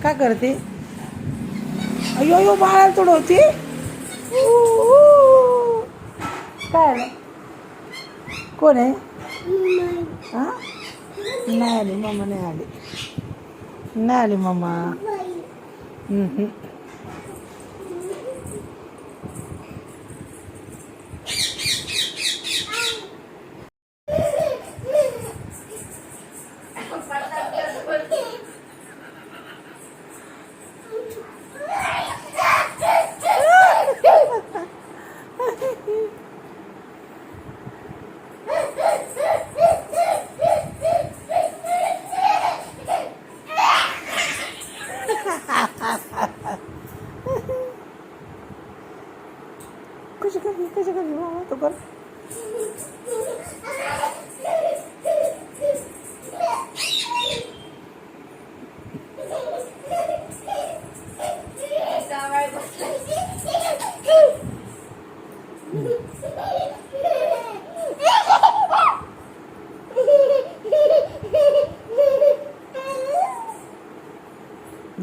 काय करते? अयो अयो बाळाला तुडवते. काय आलं? कोण आहे? हा नाही आली मम्मा, नाही आली, नाही आली मम्मा. कशी करली मामा तू कर.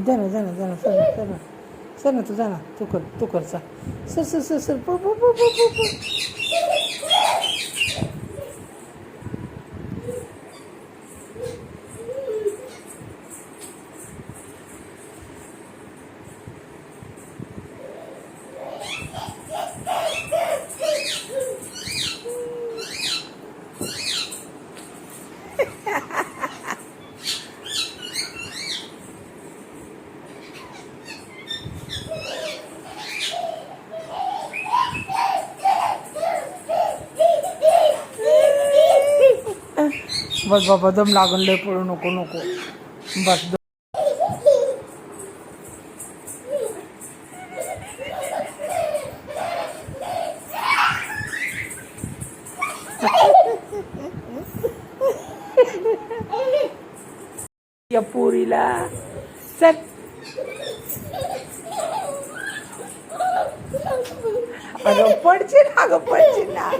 जाना जाना जाना सर सर सर ना तू जाना तू कर चा सर सर सर सर पळ पळ पळ पळ पळ. बस बाबा दम लागून लय पळू नको नको बस. या पोरीला चल अगं पडशील ना.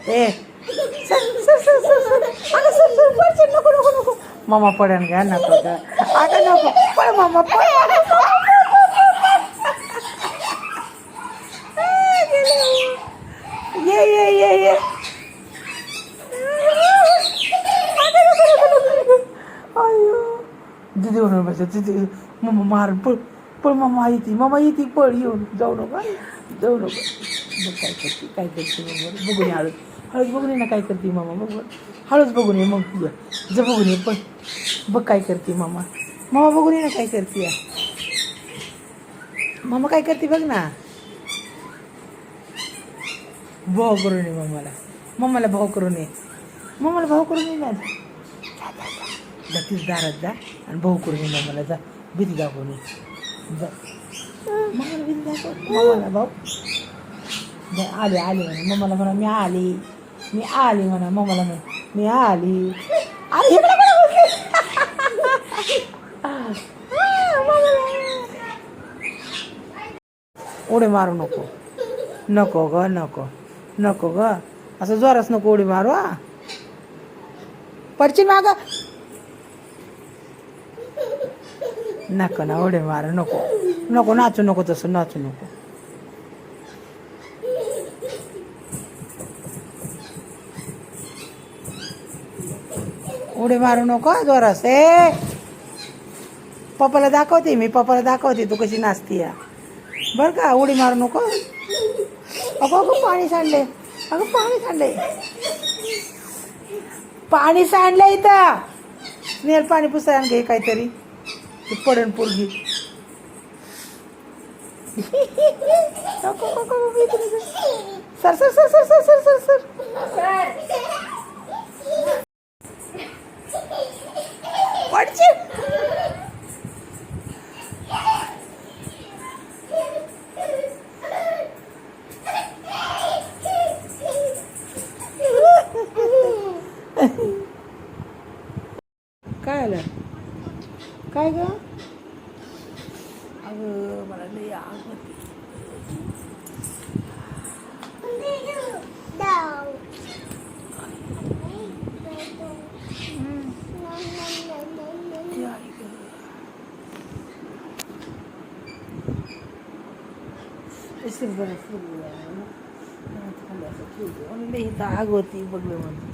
ए sir sir sir sir sir अगं सर सर पडशील नको नको नको मामा पडन घ्या नको का अगं नको पळ मामा पळ. ये ये ये ये अयो दीदी म्हणून बस दीदी मम्मा मार पळ पळ मामा येते पळ येऊन जाऊ नका बघ काय करते मग बघून ये हळूच बघून ये ना काय करते मामा बघ हळूच बघून ये मग जर बघून ये पण बघ काय करते मामा बघून ये ना काय करते मामा काय करते बघ ना. भाव करून ये मम्माला भाव करून ये ना जा तीच दारात जा आणि भाऊ करून ये मम्माला जा भीती दाखवून ये जा मम्माला भीती दाखव मम्माला भाऊ आले म्हणा मम्माला म्हणा मी आली म्हणा मम्माला म्हणा मी आली उडी मारू नको ग असं जोराच नको उडी मारू. पडची माग नको ना उडी मारू नको नाचू नको तसं नाचू नको. उडी मारू नको जोरास. पप्पाला दाखवते तू कशी नाचती बर का. उडी मारू नको. अगं पाणी सांडले इथं स्नेहल पाणी पुसायला घे काहीतरी पडन पोरगी. Sir sir sir sir sir sir sir पडची काय आलं काय ग अगं मला लई आग होती. बसेल बरं खाली असं ठेवते म्हणून इथं आग होती बघलं म्हणून.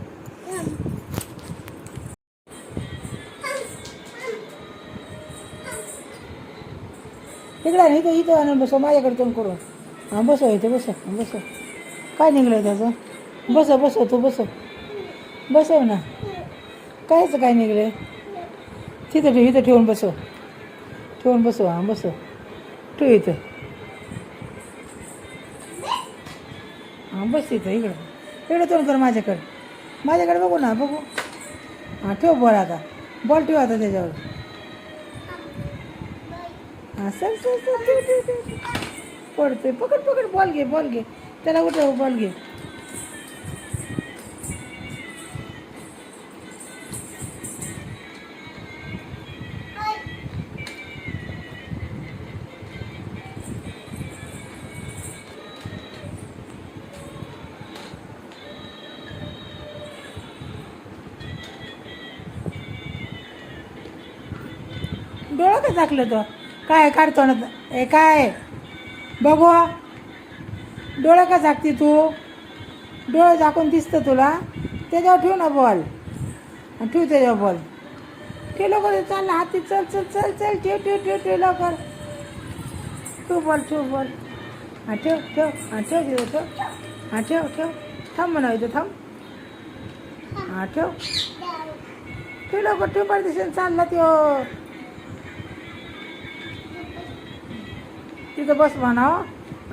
तिकडे आहे इथं इथं आणून बसव माझ्याकडे तोंड करून. हां बसव इथं बसव. काय निघलं त्याचं? बसव तू बसव ना. कायचं काय निघलं? इथं ठेवून बसव हां बसव. ठेव इथं. हां बस इकडं तोंड कर माझ्याकडे बघू ना बघू. हां ठेव बॉल आता. बॉल ठेव आता त्याच्यावर. हां चल. पडतोय पकड बॉल घे त्याला उठव बॉल घे. डोळं का झाकलं तो? काय काढतो ना ए काय बघू. डोळं का झाकते तू? डोळं झाकून दिसतं तुला? त्याच्यावर ठेव ना बॉल. ठेव त्याच्यावर बॉल. ठेव लवकर. चाल हाती चल ठेव लवकर. ठेव बॉल. हां ठेव तिथं ठेव. थांब म्हणा इथं थांब. हां ठेव लवकर. ठेव परदेशात चालला त्यो. तिथं बस म्हणावं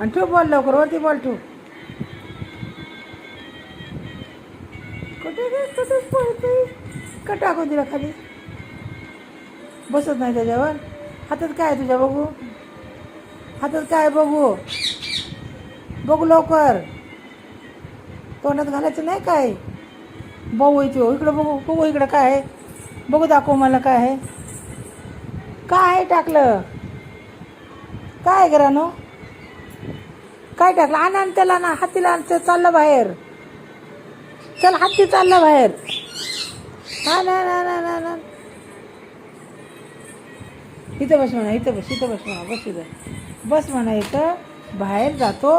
आणि ठेव बॉल लवकर. वरती बॉल ठेव. कुठेच पळते का? टाकून दिला खाली. बसत नाही त्याच्यावर. हातात काय आहे तुझ्या बघू? हातात काय बघू लवकर. तोंडात घालायचं नाही काय? बघू इथे इकडं बघू इकडं काय आहे बघू. दाखव मला काय आहे. काय आहे टाकलं? काय करानो? काय टाकलं? आण त्याला ना हातीला चाललं बाहेर. चल हाती चालला बाहेर. हा ना. इथं बस म्हणा. बस म्हणा इथं. बाहेर जातो.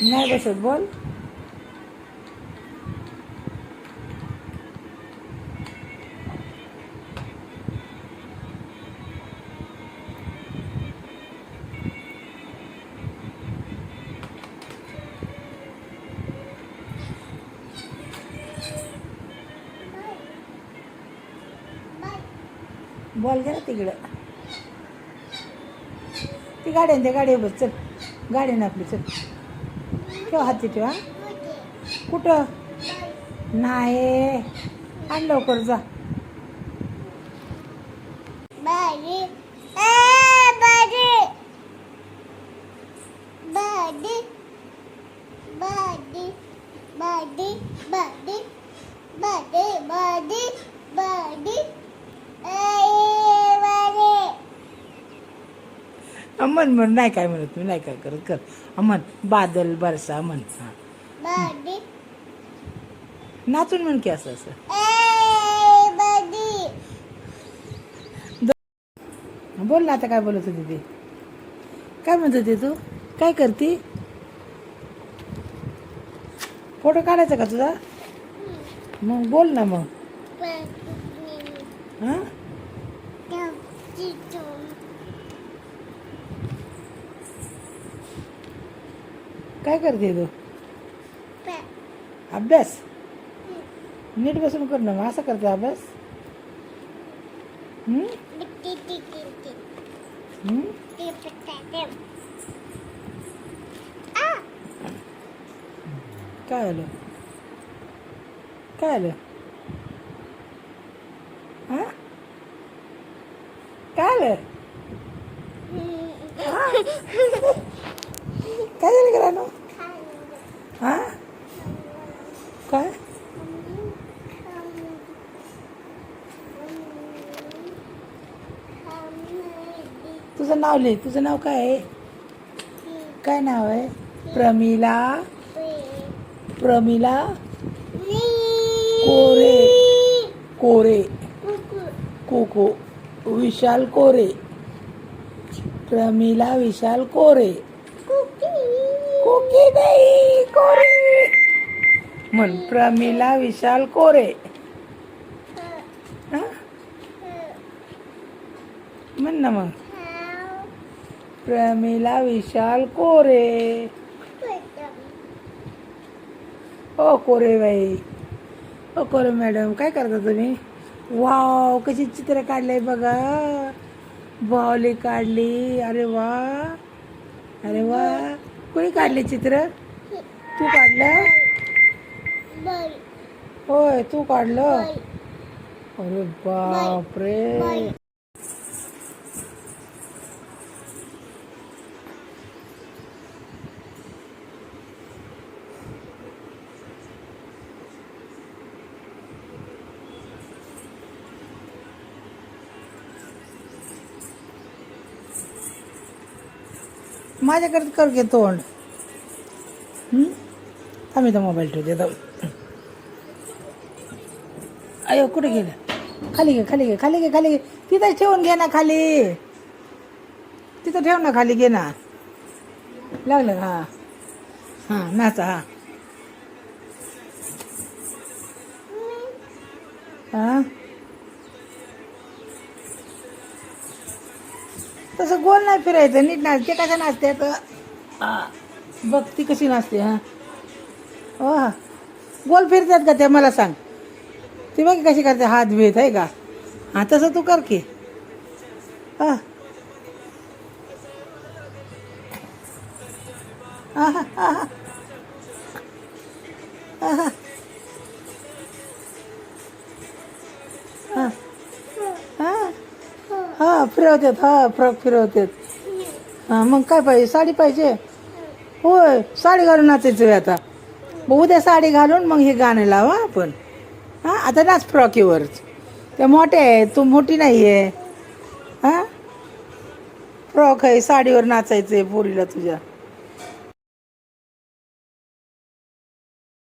नाही बसत बोल. बॉल घ्या तिकडं. ती गाडी बस. चल गाडी ना आपली. चल ठेव हाती ठेव. हां कुठं नाही. आण लवकर जा. अमन म्हण. नाही काय म्हणत मी. नाही काय करत कर. अमन बादल बरसा म्हण. हां नाचून म्हण की असं. बोल ना आता. काय बोलत होती ते? काय म्हणत होती तू? काय करती? फोटो काढायचा का तुझा? मग बोल ना मग. हां काय करते तू? अभ्यास. नीट बसून कर ना. मग असं करते अभ्यास? काय आलं? हां काय आलं? काय झालं करानो? हां काय? तुझं नाव लिह. तुझं नाव काय आहे? काय नाव आहे? प्रमिला कोरे कोको विशाल कोरे. प्रमिला विशाल कोरे. कोकी नाही कोरे. म्हण प्रमिला विशाल कोरे. हा? म्हण ना मग. प्रमिला विशाल कोरे. ओ कोरे बाई. ओ कोरे मॅडम काय करता तुम्ही? वाव कशी चित्र काढलंय बघा. बावली काढली. अरे वा. अरे वा. कोणी काढले चित्र? तू काढलं? होय तू काढलं. अरे बापरे. माझ्याकडे कर घे तोंड. आम्ही तर मोबाईल ठेवते जाऊ. अयो कुठे गेलं? खाली घे खाली घे खाली घे खाली घे. तिथं ठेवून घे ना खाली. तिथं ठेव ना खाली घे ना. लागलं का? हां नाचा. हां तसं गोल नाही फिरायचं. नीट नाचते. कसं नाचते आता? बघ ती कशी नाचते. हां हो हा गोल फिरतात का ते मला सांग. ती बघ कशी करते. हात भेट आहे का? हां तसं तू कर की. हां हां हां हां हां हां हां फिरवतात. हां फ्रॉक फिरवतात. हां मग काय पाहिजे? साडी पाहिजे. होय साडी घालून नाचायचं आहे आता. मग उद्या साडी घालून मग हे गाणं लावा आपण. हां आता नाच फ्रॉकीवरच. त्या मोठ्या आहे तू मोठी नाही आहे. हां फ्रॉक आहे साडीवर नाचायचं आहे पोरीला तुझ्या.